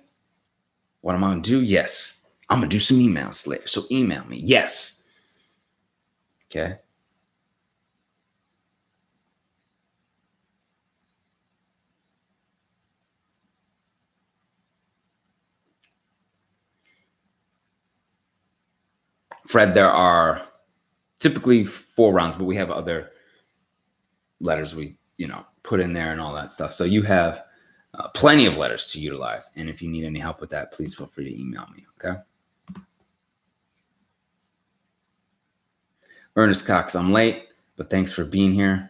What am I going to do? Yes. I'm going to do some emails later. So email me. Yes. Okay. Fred, there are typically 4 rounds, but we have other letters we, put in there and all that stuff. So you have plenty of letters to utilize. And if you need any help with that, please feel free to email me. Okay. Ernest Cox, I'm late, but thanks for being here.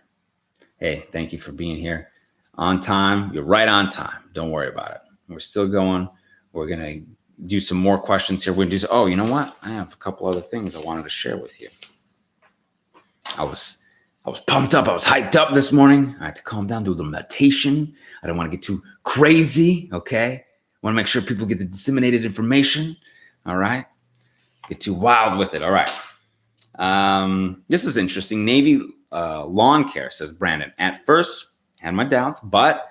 Hey, thank you for being here. On time. You're right on time. Don't worry about it. We're still going. We're going to do some more questions here. We're going to do, you know what? I have a couple other things I wanted to share with you. I was pumped up. I was hyped up this morning. I had to calm down, do a little meditation. I don't want to get too crazy, okay? I want to make sure people get the disseminated information, all right? Get too wild with it, all right? This is interesting. Navy Lawn Care, says Brandon. At first, had my doubts, but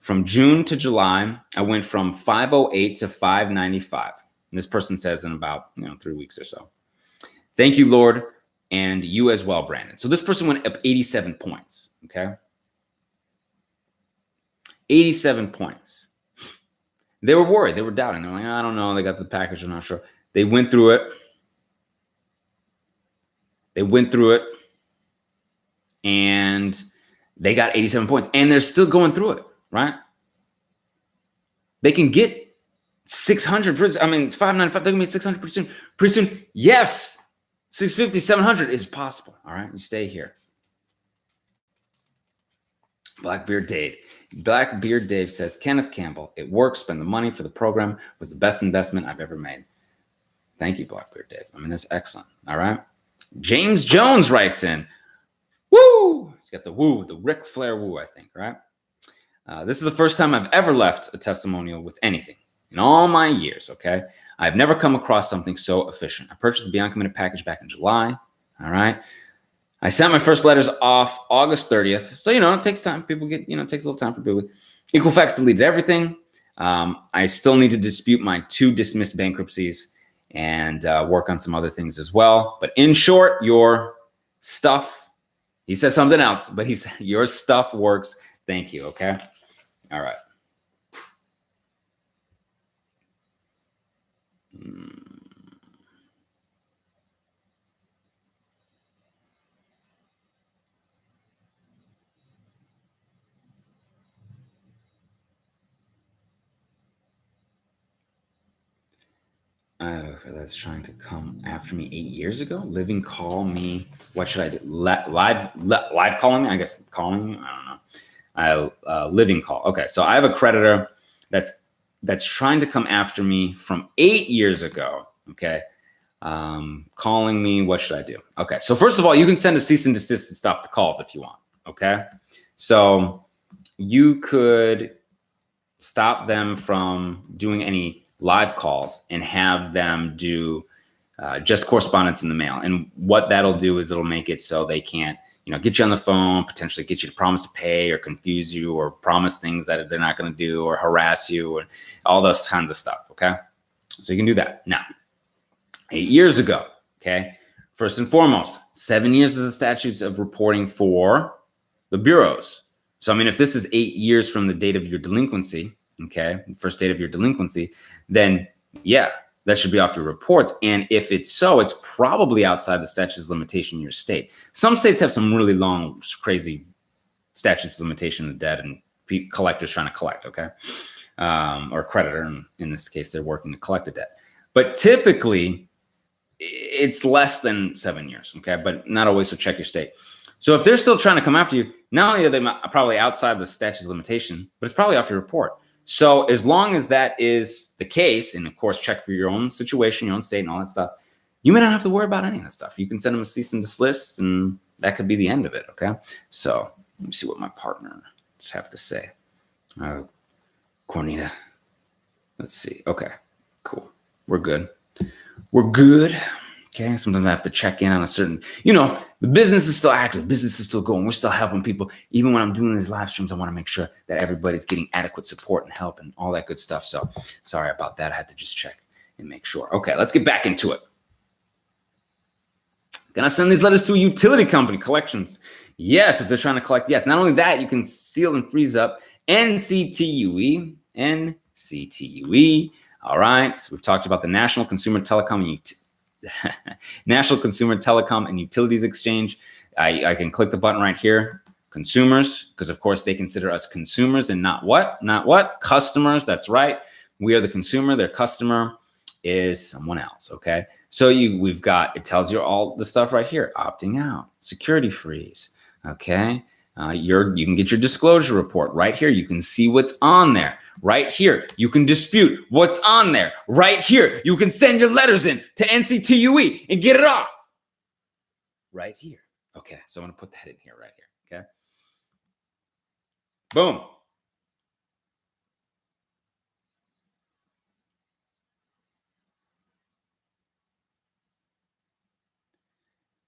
from June to July, I went from 508 to 595. And this person says in about 3 weeks or so. Thank you, Lord, and you as well, Brandon. So this person went up 87 points, okay? 87 points. They were worried. They were doubting. They're like, I don't know. They got the package. I'm not sure. They went through it. And they got 87 points. And they're still going through it, right? They can get 600. It's 595. They're going to be 600 pretty soon. Pretty soon, yes. 650, 700 is possible. All right, you stay here. Blackbeard Dave says, Kenneth Campbell, it works. Spend the money for the program. Was the best investment I've ever made. Thank you, Blackbeard Dave. That's excellent. All right. James Jones writes in, woo. He's got the woo, the Ric Flair woo, I think, right? This is the first time I've ever left a testimonial with anything in all my years, okay? I've never come across something so efficient. I purchased the Beyond Committed package back in July, all right? I sent my first letters off August 30th. So, it takes time. People get, it takes a little time for people. Equifax deleted everything. I still need to dispute my 2 dismissed bankruptcies and work on some other things as well. But in short, your stuff, he says something else, but he said your stuff works. Thank you, okay? All right. That's trying to come after me 8 years ago. Living call me. What should I do? Live calling me? I guess calling me. I don't know. Living call. Okay, so I have a creditor that's trying to come after me from 8 years ago. Okay, calling me. What should I do? Okay, so first of all, you can send a cease and desist to stop the calls if you want. Okay, so you could stop them from doing any live calls and have them do just correspondence in the mail. And what that'll do is it'll make it so they can't, get you on the phone, potentially get you to promise to pay or confuse you or promise things that they're not going to do or harass you and all those kinds of stuff. Okay. So you can do that. Now, 8 years ago, okay? First and foremost, 7 years is the statutes of reporting for the bureaus. So, I mean, if this is 8 years from the date of your delinquency, okay, first date of your delinquency, then yeah, that should be off your reports. And if it's so, it's probably outside the statute of limitation in your state. Some states have some really long, crazy statutes of limitation of debt and collectors trying to collect, okay? Or creditor, in this case, they're working to collect the debt. But typically, it's less than 7 years, okay? But not always, so check your state. So if they're still trying to come after you, not only are they probably outside the statute of limitation, but it's probably off your report. So as long as that is the case, and of course, check for your own situation, your own state, and all that stuff, you may not have to worry about any of that stuff. You can send them a cease and desist, and that could be the end of it, okay? So let me see what my partners have to say. Cornita. Let's see. Okay, cool. We're good. We're good. Okay, sometimes I have to check in on a certain, the business is still active. Business is still going. We're still helping people. Even when I'm doing these live streams, I want to make sure that everybody's getting adequate support and help and all that good stuff. So sorry about that. I had to just check and make sure. Okay, let's get back into it. Can I send these letters to a utility company? Collections. Yes, if they're trying to collect. Yes, not only that, you can seal and freeze up NCTUE. NCTUE. All right, so we've talked about the National Consumer Telecom and Utilities Exchange. I can click the button right here, consumers, because of course they consider us consumers and not what? Not what? Customers. That's right. We are the consumer. Their customer is someone else. Okay. So we've got, it tells you all the stuff right here. Opting out, security freeze. Okay. You can get your disclosure report right here. You can see what's on there. Right here, you can dispute what's on there. Right here, you can send your letters in to NCTUE and get it off. Right here. Okay, so I'm going to put that in here right here, okay? Boom.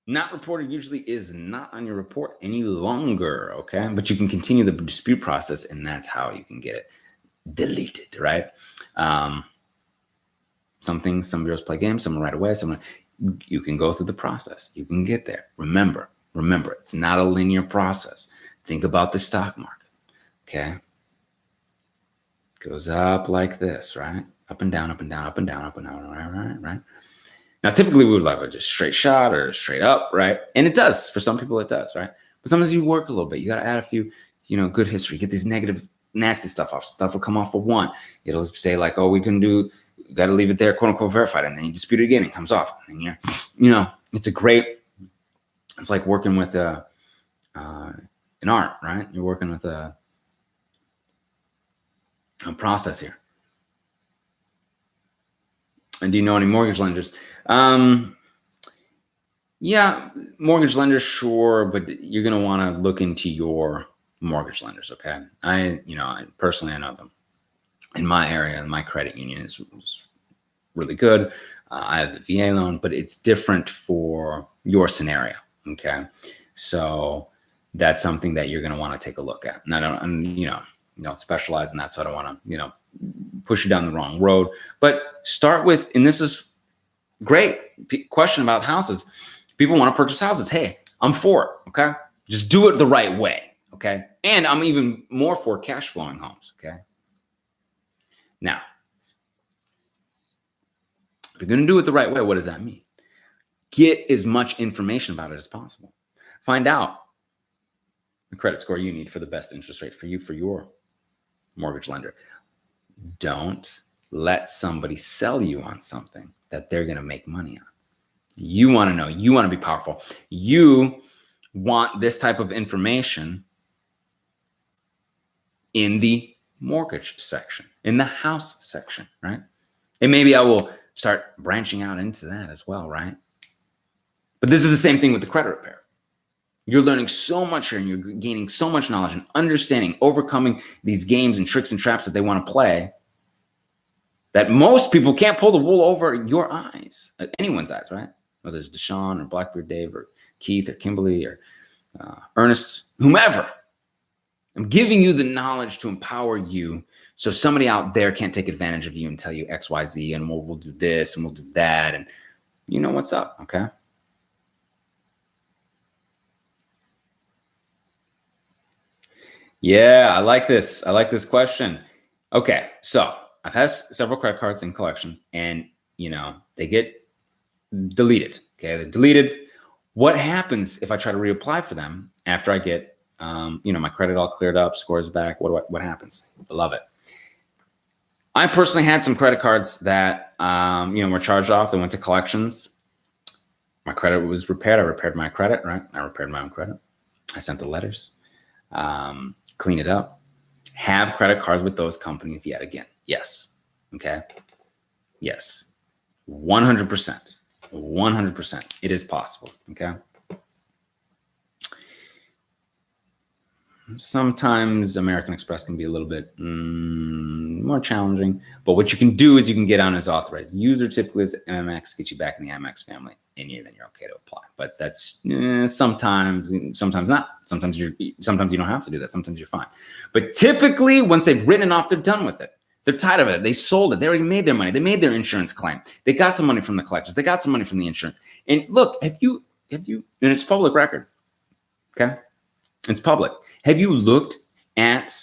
Not reported usually is not on your report any longer, okay? But you can continue the dispute process, and that's how you can get it deleted, right? Some bureaus play games, some right away, you can go through the process. You can get there. Remember, it's not a linear process. Think about the stock market, okay? Goes up like this, right? Up and down, up and down, up and down, up and down, right? Now, typically we would like a just straight shot or straight up, right? And it does, for some people it does, right? But sometimes you work a little bit. You got to add a few, good history, get these negative, nasty stuff off. Stuff will come off for one. It'll say like, oh, got to leave it there, quote unquote, verified. And then you dispute it again, it comes off. And it's like working with an art, right? You're working with a process here. And do you know any mortgage lenders? Yeah, mortgage lenders, sure, but you're going to want to look into your mortgage lenders, okay? I personally, I know them. In my area, my credit union is really good. I have the VA loan, but it's different for your scenario, okay? So that's something that you're going to want to take a look at. And I don't specialize in that, so I don't want to, push you down the wrong road. But start with, and this is great question about houses. People want to purchase houses. Hey, I'm for it, okay? Just do it the right way, okay? And I'm even more for cash flowing homes, okay? Now, if you're going to do it the right way, what does that mean? Get as much information about it as possible. Find out the credit score you need for the best interest rate for you, for your mortgage lender. Don't let somebody sell you on something that they're going to make money on. You want to know. You want to be powerful. You want this type of information in the mortgage section, in the house section, right? And maybe I will start branching out into that as well, right? But this is the same thing with the credit repair. You're learning so much here and you're gaining so much knowledge and understanding, overcoming these games and tricks and traps that they want to play, that most people can't pull the wool over your eyes, anyone's eyes, right? Whether it's Deshaun or Blackbeard Dave or Keith or Kimberly or Ernest, whomever. I'm giving you the knowledge to empower you so somebody out there can't take advantage of you and tell you X, Y, Z, and we'll do this and we'll do that. And you know what's up, okay? Yeah, I like this. I like this question. Okay, so I've had several credit cards in collections, and they get deleted. Okay, they're deleted. What happens if I try to reapply for them after I get, my credit all cleared up, scores back? What happens? I love it. I personally had some credit cards that, were charged off. They went to collections. My credit was repaired. I repaired my credit, right? I repaired my own credit. I sent the letters, clean it up. Have credit cards with those companies yet again? Yes. Okay. Yes. 100%. 100%. It is possible. Okay. Sometimes American Express can be a little bit more challenging, but what you can do is you can get on as authorized user. Typically, is MMX, get you back in the Amex family, and then you're okay to apply. But that's sometimes not. Sometimes you don't have to do that. Sometimes you're fine. But typically, once they've written it off, they're done with it. They're tired of it. They sold it. They already made their money. They made their insurance claim. They got some money from the collectors. They got some money from the insurance. And look, have you, and it's public record. Okay, it's public. Have you looked at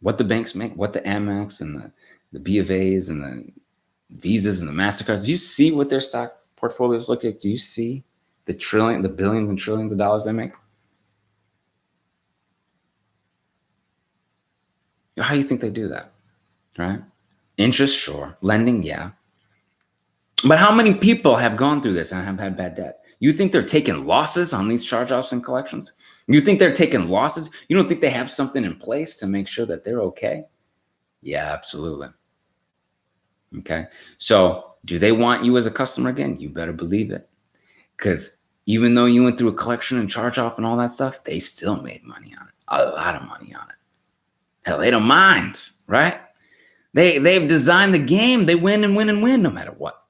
what the banks make, what the Amex and the B of A's and the Visas and the MasterCards? Do you see what their stock portfolios look like? Do you see the billions and trillions of dollars they make? How do you think they do that? Right? Interest, sure. Lending, yeah. But how many people have gone through this and have had bad debt? You think they're taking losses on these charge-offs and collections? You think they're taking losses? You don't think they have something in place to make sure that they're okay? Yeah, absolutely. Okay. So do they want you as a customer again? You better believe it. Because even though you went through a collection and charge-off and all that stuff, they still made money on it. A lot of money on it. Hell, they don't mind, right? They've designed the game. They win and win and win no matter what.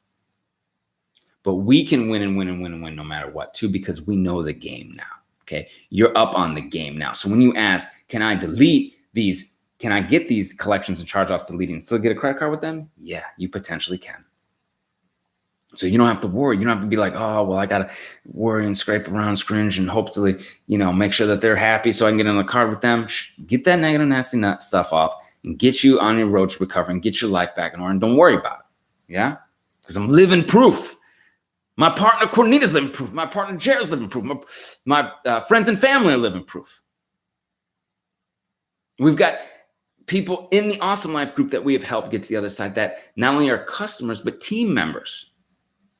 But we can win and win and win and win no matter what, too, because we know the game now. Okay, you're up on the game now. So when you ask, can I delete these? Can I get these collections and charge-offs deleted and still get a credit card with them? Yeah, you potentially can. So you don't have to worry. You don't have to be like, oh, well, I got to worry and scrape around, scringe, and hopefully, make sure that they're happy so I can get on the card with them. Get that negative, nasty nut stuff off and get you on your road to recovery and get your life back in order. And don't worry about it. Yeah, because I'm living proof. My partner Cornita's living proof. My partner Jera's living proof. My friends and family are living proof. We've got people in the Awesome Life group that we have helped get to the other side that not only are customers, but team members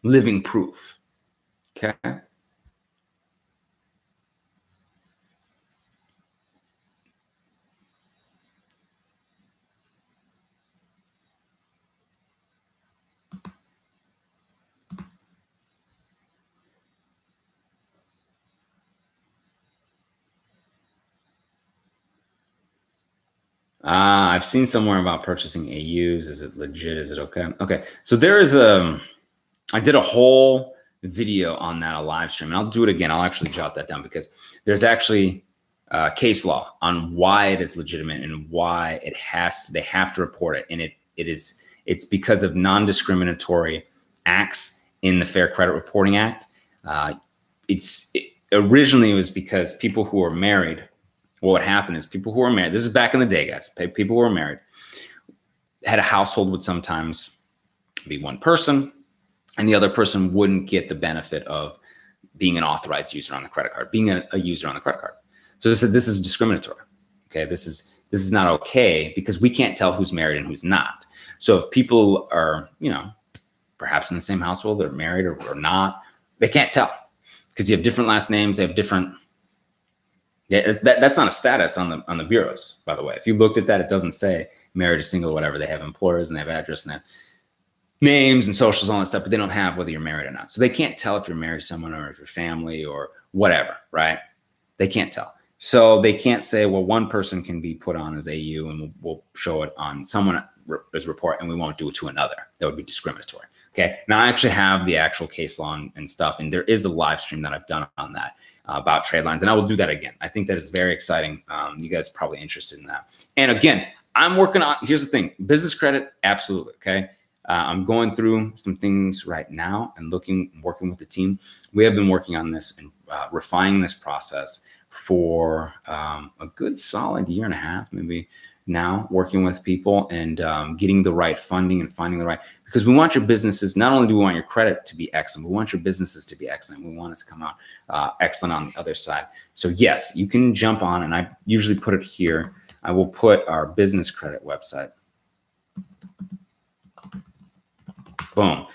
living proof. Okay. I've seen somewhere about purchasing AUs. Is it legit? Is it okay? Okay. So there is I did a whole video on that, a live stream, and I'll do it again. I'll actually jot that down because there's actually case law on why it is legitimate and why they have to report it. And it's because of non-discriminatory acts in the Fair Credit Reporting Act. Originally it was because people who are married, what would happen is people who are married, this is back in the day, guys, people who are married, had a household would sometimes be one person, and the other person wouldn't get the benefit of being an authorized user on the credit card, being a user on the credit card. So they said this is discriminatory. Okay, this is not okay because we can't tell who's married and who's not. So if people are, perhaps in the same household, they're married or not, they can't tell because you have different last names, they have different. Yeah, that's not a status on the bureaus, by the way. If you looked at that, it doesn't say married or single or whatever. They have employers and they have address and they have names and socials, all that stuff, but they don't have whether you're married or not. So they can't tell if you're married to someone or if you're family or whatever, right? They can't tell. So they can't say, well, one person can be put on as AU and we'll show it on someone as report and we won't do it to another. That would be discriminatory. Okay. Now I actually have the actual case law and stuff, and there is a live stream that I've done on that. About trade lines, and I will do that again. I think that is very exciting. You guys are probably interested in that. And again, I'm working on, here's the thing, business credit, absolutely, okay? I'm going through some things right now and working with the team. We have been working on this and refining this process for a good solid year and a half, maybe now, working with people and getting the right funding and finding the right, because we want your businesses, not only do we want your credit to be excellent, we want your businesses to be excellent. We want it to come out excellent on the other side. So yes, you can jump on, and I usually put it here. I will put our business credit website. Boom.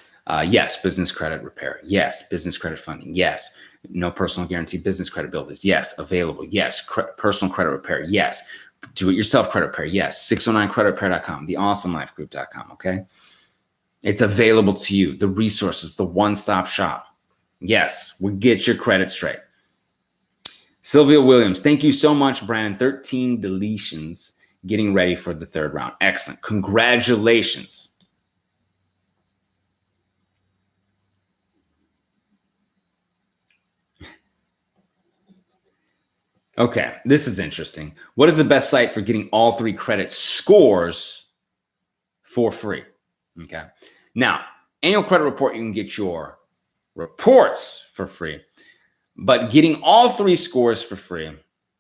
Yes, business credit repair. Yes, business credit funding. Yes, no personal guarantee business credit builders. Yes, available. Yes, personal credit repair. Yes, do-it-yourself credit repair. Yes, 609creditrepair.com, theawesomelifegroup.com. Okay, it's available to you. The resources, the one-stop shop. Yes, we get your credit straight. Sylvia Williams, thank you so much, Brandon. 13 deletions, getting ready for the third round. Excellent. Congratulations. Okay, this is interesting. What is the best site for getting all 3 credit scores for free? Okay. Now, annual credit report, you can get your reports for free, but getting all 3 scores for free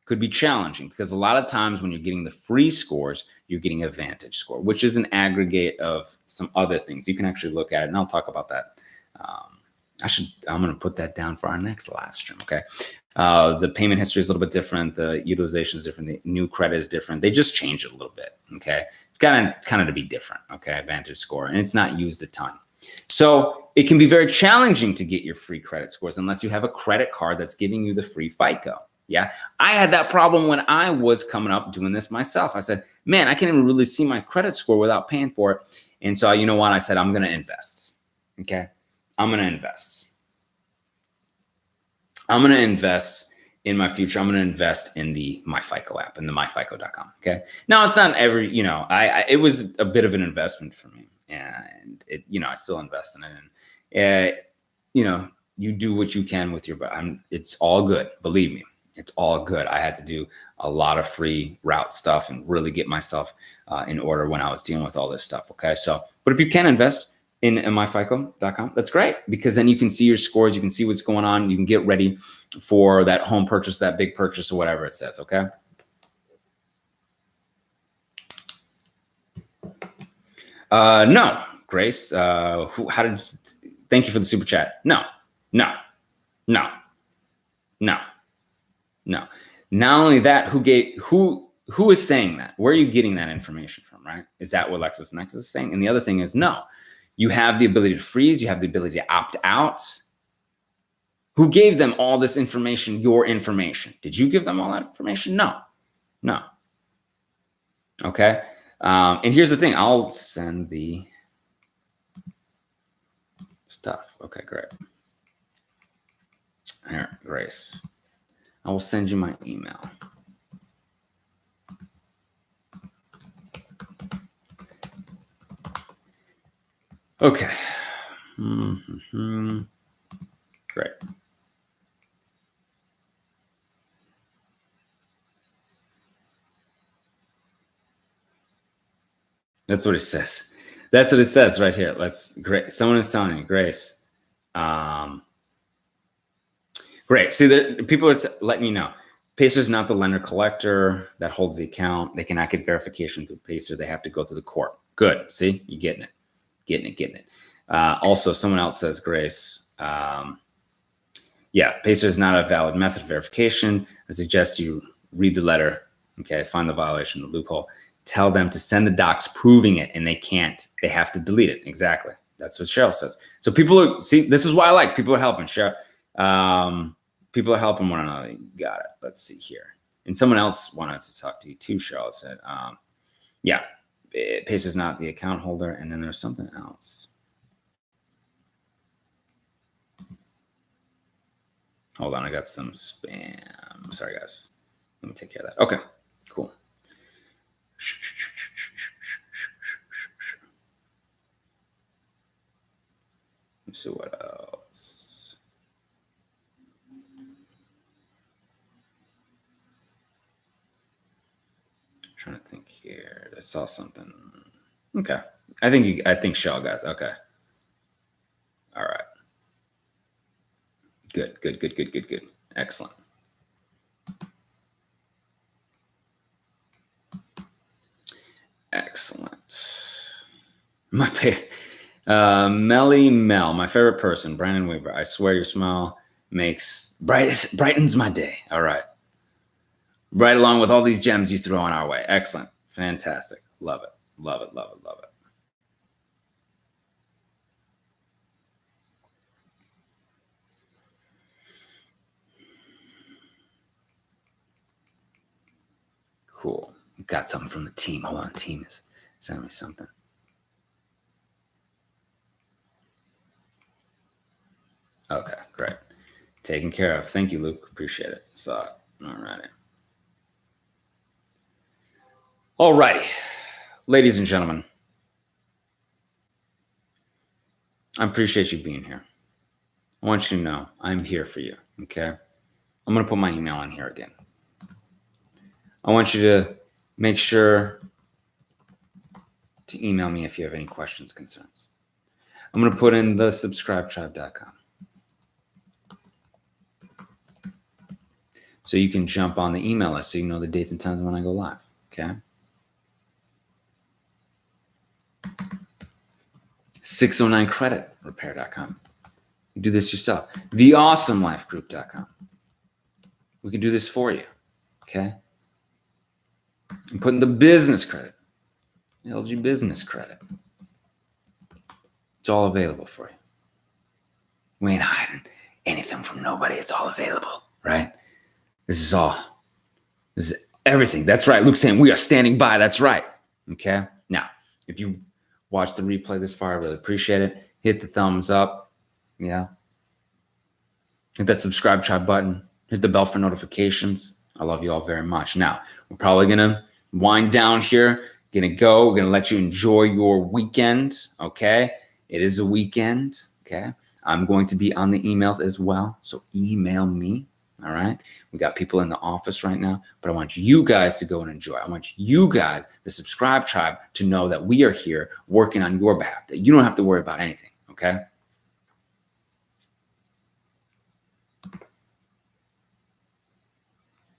could be challenging, because a lot of times when you're getting the free scores, you're getting a Vantage score, which is an aggregate of some other things. You can actually look at it, and I'll talk about that. I'm going to put that down for our next live stream. Okay. The payment history is a little bit different. The utilization is different. The new credit is different. They just change it a little bit. Okay. Kind of to be different. Okay. Vantage score. And it's not used a ton. So it can be very challenging to get your free credit scores unless you have a credit card that's giving you the free FICO. Yeah. I had that problem when I was coming up doing this myself. I said, man, I can't even really see my credit score without paying for it. And so, you know what? I said, I'm going to invest. Okay. I'm going to invest. I'm going to invest in my future. I'm going to invest in the MyFICO app and the myfico.com. Okay. Now it's not every, it was a bit of an investment for me, and it, I still invest in it. And, you do what you can with your, it's all good. Believe me, it's all good. I had to do a lot of free route stuff and really get myself in order when I was dealing with all this stuff. Okay. So, but if you can invest in myfico.com, that's great, because then you can see your scores, you can see what's going on, you can get ready for that home purchase, that big purchase, or whatever it says. Okay. No, Grace. Thank you for the super chat. No. Not only that, who is saying that? Where are you getting that information from, right? Is that what LexisNexis is saying? And the other thing is, no. You have the ability to freeze. You have the ability to opt out. Who gave them all this information, your information? Did you give them all that information? No. Okay. And here's the thing. I'll send the stuff. Okay, great. Here, Grace. I will send you my email. Okay. Great. That's what it says. That's what it says right here. Great. Someone is telling me, Grace. Great. See, people are letting you know. Pacer is not the lender collector that holds the account. They cannot get verification through Pacer. They have to go to the court. Good. See, you're getting it. Getting it. Also, someone else says, Grace, yeah, Pacer is not a valid method of verification. I suggest you read the letter. Okay, find the violation, the loophole. Tell them to send the docs proving it, and they can't. They have to delete it. Exactly. That's what Cheryl says. So this is why I like people are helping. Cheryl, people are helping one another. Got it. Let's see here. And someone else wanted to talk to you too, Cheryl said. Yeah, Pacer's not the account holder. And then there's something else. Hold on, I got some spam. Sorry, guys. Let me take care of that. Okay, cool. Let's see what else. I'm trying to think here. I saw something. Okay, I think Shell guys. Okay. All right. Good. Excellent. Melly Mel, my favorite person, Brandon Weaver. I swear your smile brightens my day. All right. Right along with all these gems you throw on our way. Excellent. Fantastic. Love it. Cool. Got something from the team. Hold on. Team is sending me something. Okay, great. Taken care of. Thank you, Luke. Appreciate it. Saw it. All righty. Ladies and gentlemen, I appreciate you being here. I want you to know I'm here for you, okay? I'm going to put my email on here again. I want you to make sure to email me if you have any questions, concerns. I'm going to put in the subscribetribe.com. So you can jump on the email list so you know the dates and times when I go live, okay? 609creditrepair.com. You do this yourself. TheAwesomeLifeGroup.com. We can do this for you, okay? I'm putting the business credit, LG business credit. It's all available for you. We ain't hiding anything from nobody. It's all available, right? This is everything. That's right. Luke's saying we are standing by. That's right. Okay. Now, if you watched the replay this far, I really appreciate it. Hit the thumbs up. Yeah. Hit that subscribe tribe button. Hit the bell for notifications. I love you all very much. Now, we're probably going to wind down here. We're going to let you enjoy your weekend. Okay. It is a weekend. Okay. I'm going to be on the emails as well. So email me. All right. We got people in the office right now, but I want you guys to go and enjoy. I want you guys, the subscribe tribe, to know that we are here working on your behalf, that you don't have to worry about anything. Okay.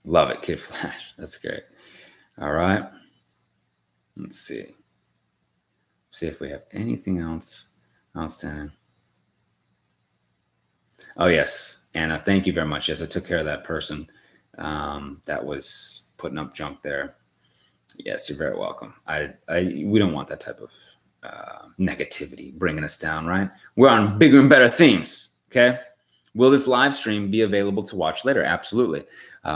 Love it, Kid Flash. That's great. All right. Let's see. See if we have anything else outstanding. Oh, yes. Anna, thank you very much. Yes, I took care of that person that was putting up junk there. Yes, you're very welcome. We don't want that type of negativity bringing us down, right? We're on bigger and better themes, okay? Will this live stream be available to watch later? Absolutely.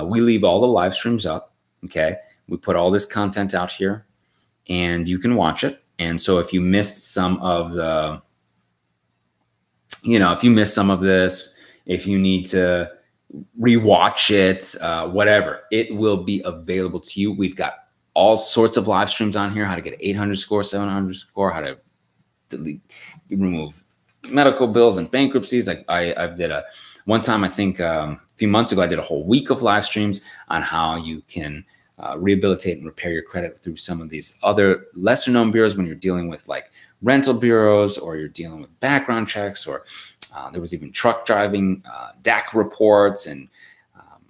We leave all the live streams up, okay? We put all this content out here, and you can watch it. And so if you missed some of the, if you missed some of this, if you need to rewatch it, whatever, it will be available to you. We've got all sorts of live streams on here, how to get 800 score, 700 score, how to remove medical bills and bankruptcies. I've did one time, I think a few months ago, I did a whole week of live streams on how you can rehabilitate and repair your credit through some of these other lesser known bureaus when you're dealing with like rental bureaus, or you're dealing with background checks, or there was even truck driving, DAC reports, and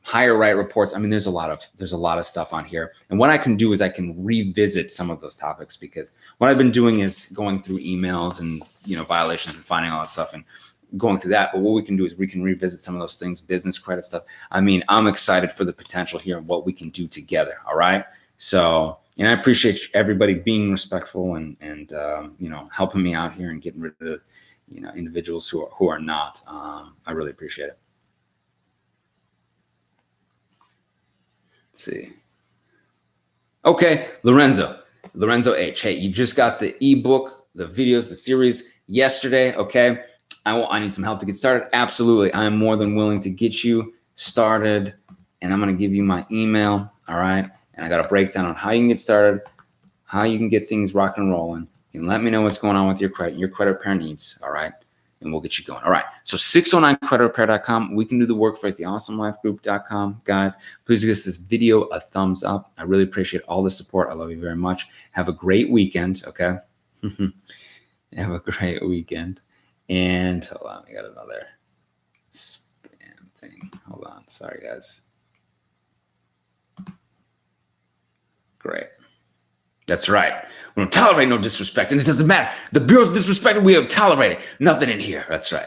higher right reports. I mean, there's a lot of stuff on here. And what I can do is I can revisit some of those topics, because what I've been doing is going through emails and, violations and finding all that stuff and going through that. But what we can do is we can revisit some of those things, business credit stuff. I mean, I'm excited for the potential here and what we can do together. All right. So, and I appreciate everybody being respectful and helping me out here and getting rid of, individuals who are not. I really appreciate it. Let's see. Okay, Lorenzo H. Hey, you just got the ebook, the videos, the series yesterday. Okay, I need some help to get started. Absolutely, I am more than willing to get you started, and I'm going to give you my email. All right, and I got a breakdown on how you can get started, how you can get things rocking and rolling. You can let me know what's going on with your credit repair needs. All right. And we'll get you going. All right. So 609creditrepair.com. We can do the work for theawesomelifegroup.com. Guys, please give this video a thumbs up. I really appreciate all the support. I love you very much. Have a great weekend. Okay. Have a great weekend. And hold on, I got another spam thing. Hold on. Sorry, guys. Great. That's right. We don't tolerate no disrespect, and it doesn't matter. The Bureau's disrespected, we don't tolerate it. Nothing in here. That's right.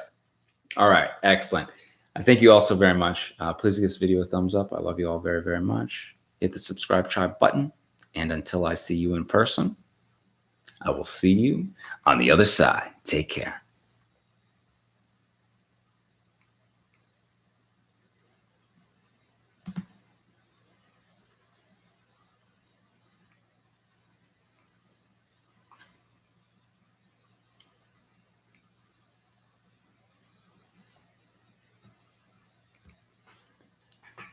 All right. Excellent. I thank you all so very much. Please give this video a thumbs up. I love you all very, very much. Hit the subscribe tribe button. And until I see you in person, I will see you on the other side. Take care.